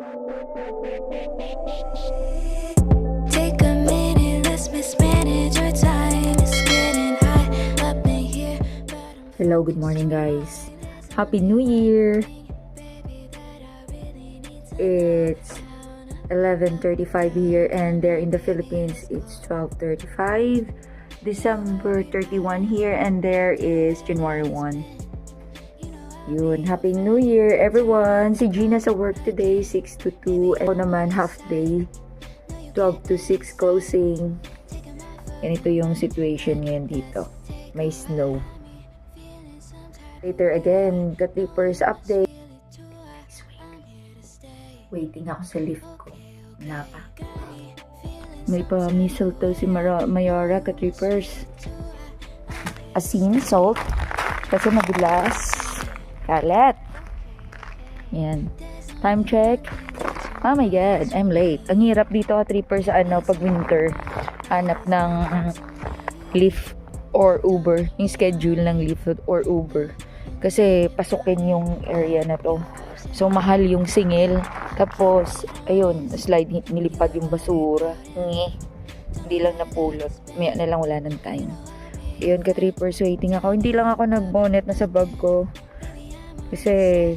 Take a minute, let's mismanage your time. It's getting hot up in here. Hello, good morning guys. Happy New Year! It's 11:35 here and there in the Philippines it's 12:35. December 31 here and there is January 1. Yun, Happy New Year everyone! Si Gina sa work today 6 to 2. Ako naman half day 12 to 6 closing. Ganito yung situation ngayon dito. May snow. Later again, ka-trippers update. Waiting ako sa lift ko. Wala pa. May pa mistletoe si Mayora, ka-trippers. Asin, salt. Kasi madulas. Kalat. Yan. Time check. Oh my God, I'm late. Ang hirap dito ka-trippers sa pag winter. Hanap ng Lyft or Uber. Yung schedule ng Lyft or Uber. Kasi pasukin yung area na to. So, mahal yung singil. Tapos, ayun, slide, nilipad yung basura. Hindi lang napulot. Maya na lang, wala ng time. Ayun, ka-trippers, waiting ako. Hindi lang ako nag-bonnet na sa bag ko. Kasi,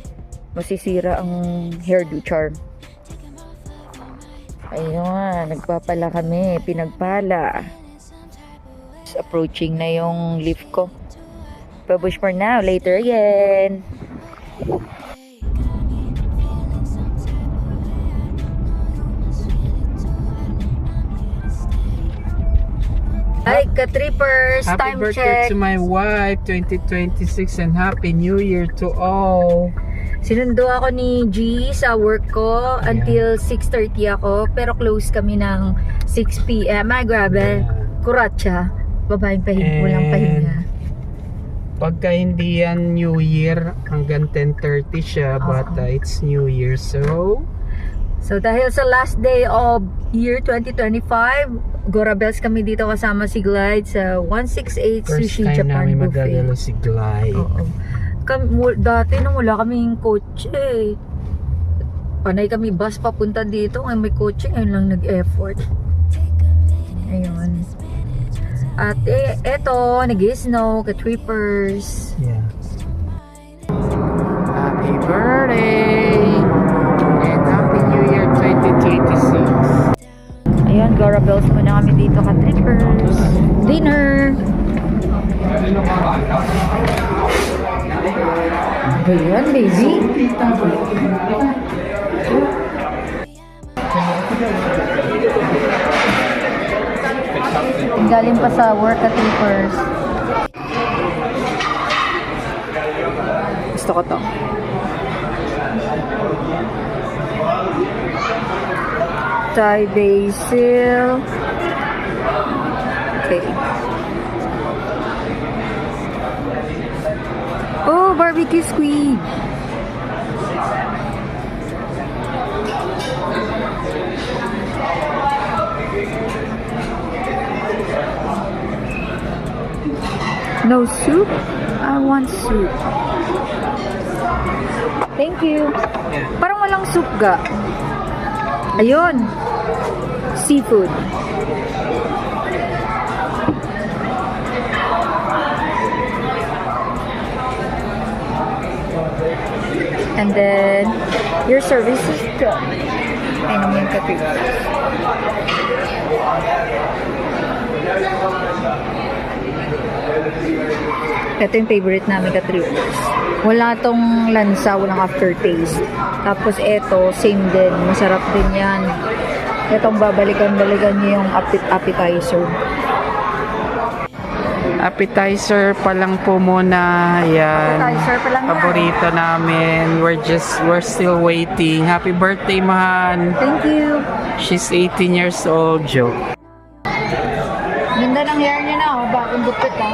masisira ang hairdo charm. Ayun, nagpapala kami. Pinagpala. Approaching na yung lift ko. Babush for now. Later again. Hi, ka-trippers! Happy Time birthday check! to my wife, 2026, and Happy New Year to all. Sinundo ako ni G sa work ko until 6:30 ako. Pero close kami ng 6 p.m. Ay, grabe. Kuratsa. Babaeng pahinga. Walang pahinga. Pagka hindi yan New Year, hanggang 10:30 siya, but it's New Year, so dahil sa last day of year 2025, Gorabels kami dito kasama si Glide sa 168 first Sushi time Japan namin Buffet. magdadalo si Glide. Oo. Dati nung wala kaming kotse, panay kami bus papunta dito. Ngayon may kotse, ngayon lang nag-effort. Ayun. At eto, nag-snow, ka-trippers. Yeah. Happy birthday! And Happy New Year 2026. Ayan, Gorabels muna kami dito, ka-trippers. Dinner! Ayan, baby. Galing pa sa work, ka-trippers. Gusto ko to. Thai basil. Okay. Oh, barbecue squid. No soup? I want soup. Thank you. Parang walang soup ga. Ayun. Seafood. And then, your service is done. Ay naman yung ka-trippers. Ito yung favorite namin, ka-trippers. Wala tong lansa, walang aftertaste. Tapos ito, same din. Masarap din yan. Itong babalikan-balikan niyo yung appetizer. Appetizer pa lang po muna. Yan. Appetizer pa lang yan. Paborito namin. We're still waiting. Happy birthday, Mahan. Thank you. She's 18 years old, Joe. Ganda ng hair niya na, oh. Bagong gupit, ah.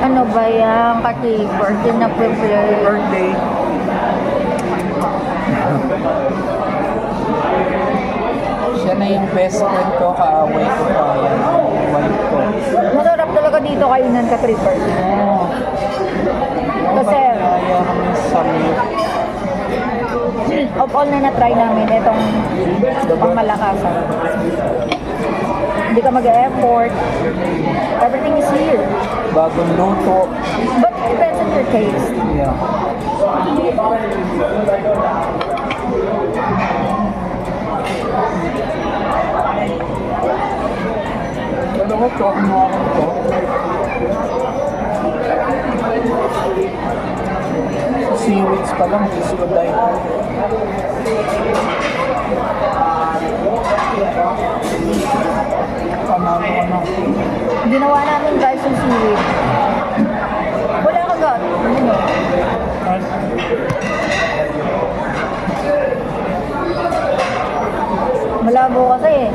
Ano ba yan, Kati? Birthday na prepare. Birthday. Siya na yung best friend ko, kaaway ko pa yan. Wife ko. Masarap talaga dito kainan, ka-tripper. Oo. Kasi, Kaya kami sa milk. of all na na-try namin, itong pangmalakasan. Hindi ka mag-effort. Everything is here. Bagong luto. But it depends on your taste. Yeah. Dalawa to, ano ako ito? Sa seaweeds pa lang, Diyos ko dahil. Panalo. Ginawa namin guys yung seaweed. Wala kang gat. Ano? Malabo kasi eh.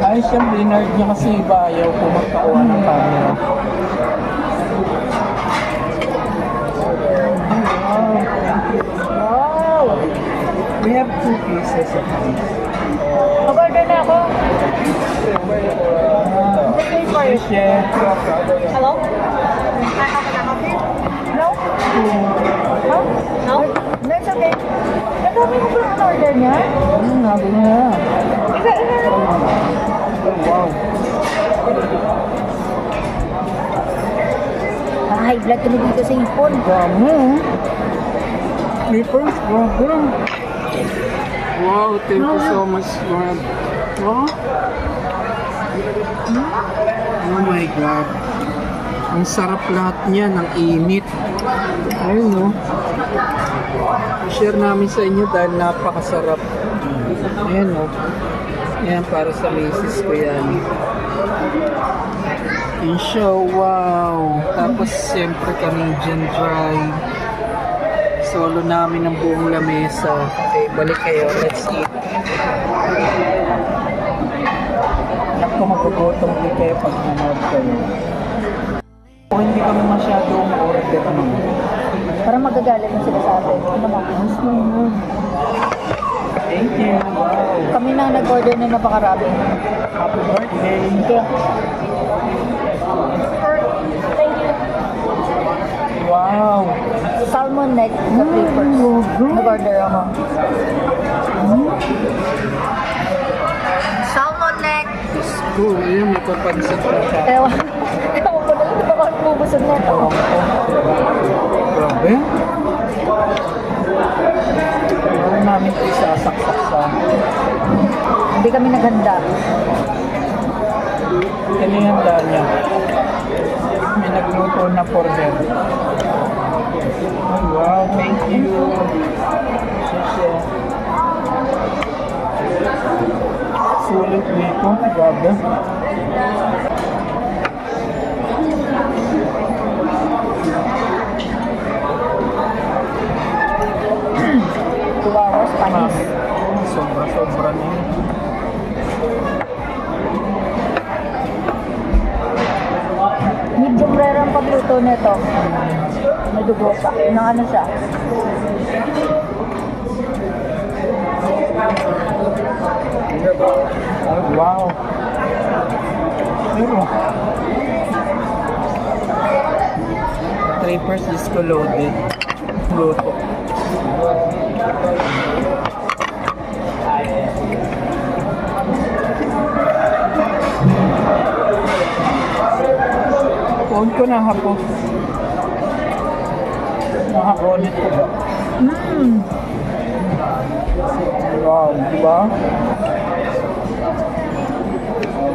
Ay, siyempre, nerd niya kasi iba ayaw kumakawa ng camera. Wow! We have 2 pieces of this. Mag-order na ako. This is for you. Share. Hello? No? Huh? No? No, it's okay. Nagami mo ba ang order niya? Sabi niya. Isa. Wow. High blood ka na dito sa ipon. Dami. Clippers, grabe. Wow, thank you so much, Rob. Wow. Oh my God. Ang sarap lahat niya, ng init. Ayun, no? I-share namin sa inyo dahil napakasarap. Ayan, no? Ayan, para sa misis ko yan. Yung show, wow. Tapos, siyempre, Canadian dry. Solo namin ng buong lamesa. Okay, balik kayo. Let's eat. Anak ko, magugutom din kayo pag nanood kayo. Kung hindi kami masyadong order naman. Para magagalit na sila sa atin. Ano mo? Thank you. Wow. Kami na nag-order na napakarami. Happy birthday. Okay. Thank you. Wow. Salmon neck na flavors. Nag-order ako. Salmon neck. Cool. Ayun, may papansin pa siya. Ewan ko na lang, di ba ako bubusog na ito? Grabe. Meron namin ito isasaksak sa... Hindi kami naghanda. Kinihanda niya. May nagluto na for them. Oh, wow, thank you. Sulit dito. Grabe. 2 hours, panis. Sobra-sobra na yun. Medium rare ang pagluto nito. May dugo pa. Nang ano siya? Oh, wow. Pero, 3 disco loaded. Luto. Phone ko na hapo. Nakakonit ko ba? Wow, diba?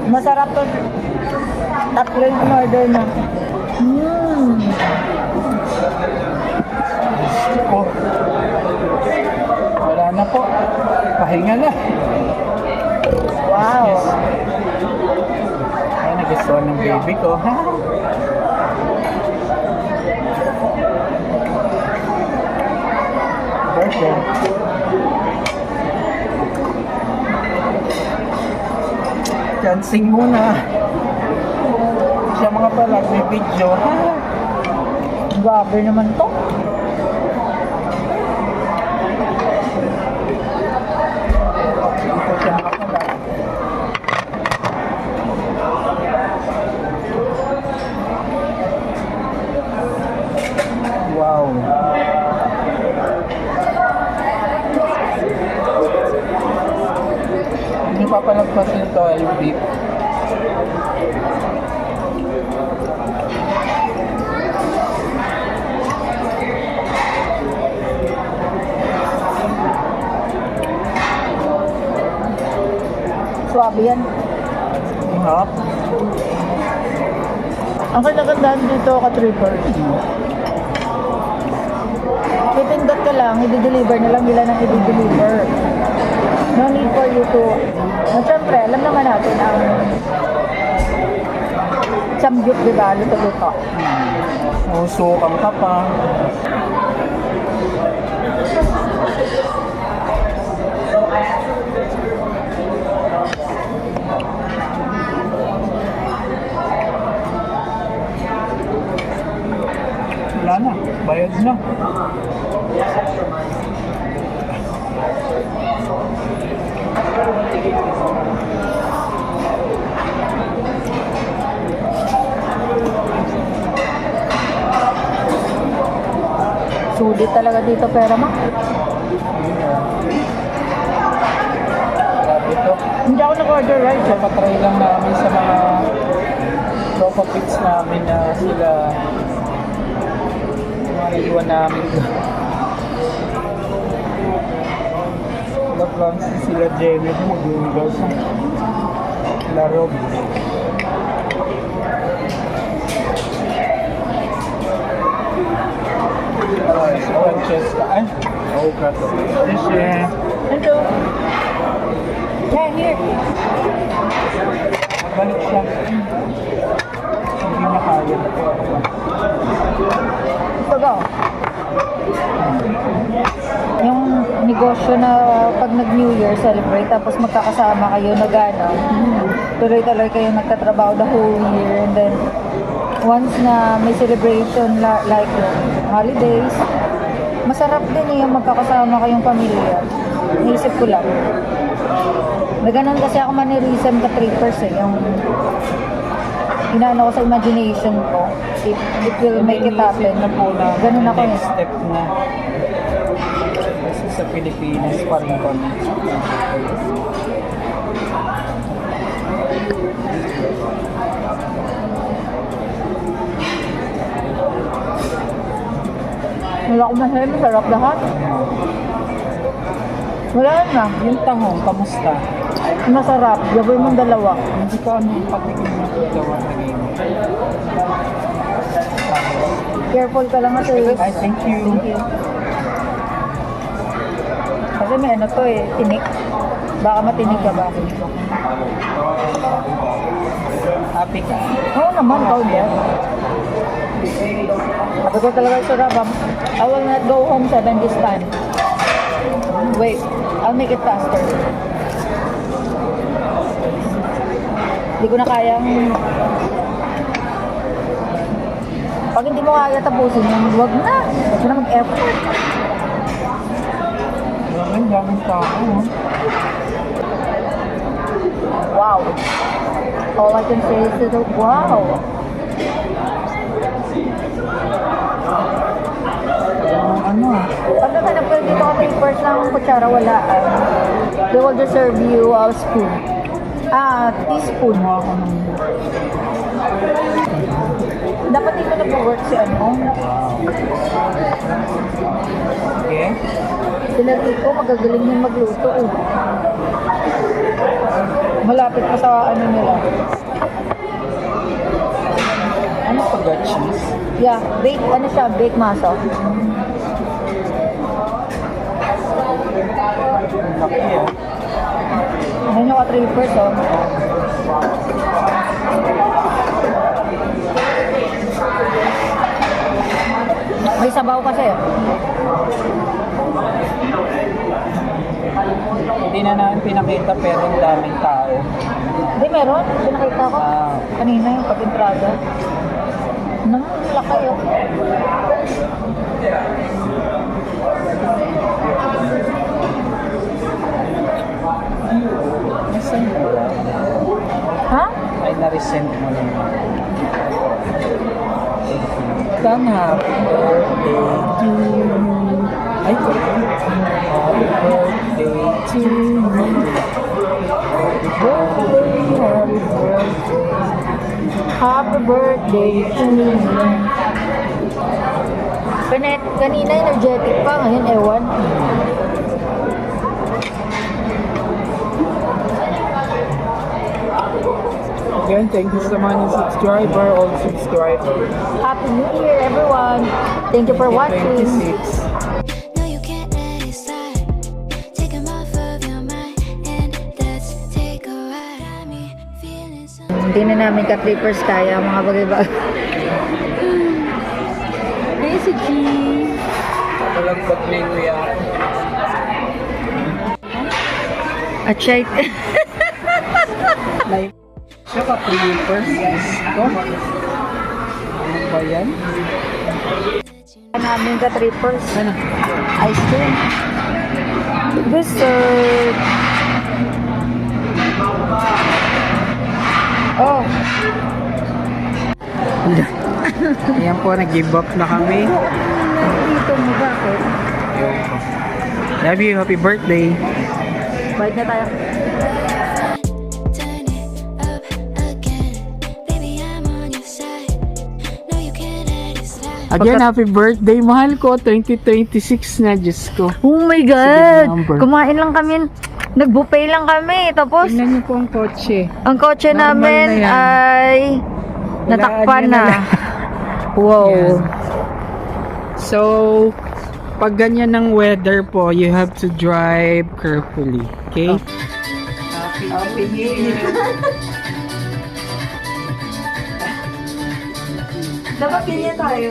Masarap to. Tatlo yung in-order na. Oh. Wala na po. Pahinga na. Wow. Yes. Ay, nagustuhan ng baby ko. Ha? Birthday. Dancing muna. Siya mga palag, may video. Ha? Grabe naman to. Ito siya mga palag. Wow. papalagpas nito ay beef. Swabe yan. Ang harap. Ang kalagandahan dito ka-trippers. Pipindot ka lang, i-deliver na lang nila ng i-deliver. No need for you to... Siyempre, alam naman natin ang samgyup, diba? Luto-luto. Usukang ka pa. Wala na, bayad na. Sulit talaga dito pera mo. Grabe to. Hindi ako nag-order rice. So, patry lang namin sa mga tropa pits namin na sila mga iwan namin doon. Plans din sila Jenny na mag-uungas ng laro. Francesca. Ay, oh, Francesca. Ito. Yeah, here. Balik siya. Hindi na kaya. Ito go. Yung negosyo na pag nag-New Year celebrate tapos magkakasama kayo na gano'n. Tuloy-tuloy kayo nagtatrabaho the whole year and then once na may celebration like holidays, masarap din yung magkakasama kayong pamilya. Naisip ko lang. May ganun kasi ako manirisan ka trippers yung inaano ko sa imagination ko. It will make it happen. Ganun ako Next step na. Kasi sa Pilipinas pa rin kami. Wala ko masabi, masarap lahat. Wala na. Yung tahong, kamusta? Masarap. Gawin mong dalawa. Hindi ko ano yung patikin ng dalawa na game. Careful ka lang ito eh. Ay, thank you. Thank you. Kasi may ano to eh, tinik. Baka matinig ka ba? Happy ka? Oo naman, ikaw din. Sabi ko talaga sa Rabam, I will not go home 7 this time. Wait, I'll make it faster. Hindi ko na kayang... Pag hindi mo kaya tapusin yun, huwag na. Huwag na mag-effort. Daming tao. Wow. All I can say is that, wow. Ano? Pag nakanap kayo dito kami first ng kutsara, wala. They will just serve you a spoon. Teaspoon. Ako ng... Dapat dito nag-work si ano. Okay. Sila dito, magagaling yung magluto. Malapit pa sa ano nila. Ano pag cheese? Yeah, bake, ano siya, bake masa. Laki ah. Ano yung ka-trippers, oh. May sabaw kasi. Hindi na namin pinakita pero ang daming tao. Hindi, meron. Pinakita ko. Kanina yung pag-entrada. Laki, oh. Nasaan mo ba? Ha? Ay, na-resend mo na. Sana happy birthday to you. Ay, happy birthday to you. Happy birthday to me. Kanina energetic pa, ngayon ewan. Again, thank you so much, subscriber, all subscriber. Happy New Year, everyone. Thank you for watching. 26. No, you can't let it slide. Take 'em off of your mind and let's take a ride. I mean, feeling so. Hindi na namin ka-trippers kaya ang mga bagay-bagay. Hey, si G. Malagpag na yung yan. At siya, Live. Siya ka, 3 first ko. Ano ba yan? namin ka-trippers. Ano? Ice cream. Dessert. Oh. Ayan po, nag-give up na kami. Dito mo bakit? Love you, happy birthday. Balik na tayo. Turn it up again. Baby, I'm on your side. No, you can't let it slide. Again, happy birthday. Mahal ko, 2026 na, Diyos ko. Oh my Sige, God! number. Kumain lang kami. Nag-buffet lang kami. Tapos, Tingnan niyo po ang kotse. ang kotse Normal namin na yan. ay natakpan Walaan na. niya na Wow. Yan. So, pag ganyan ng weather po, you have to drive carefully. Okay? Happy New Year! Dapat ganyan tayo.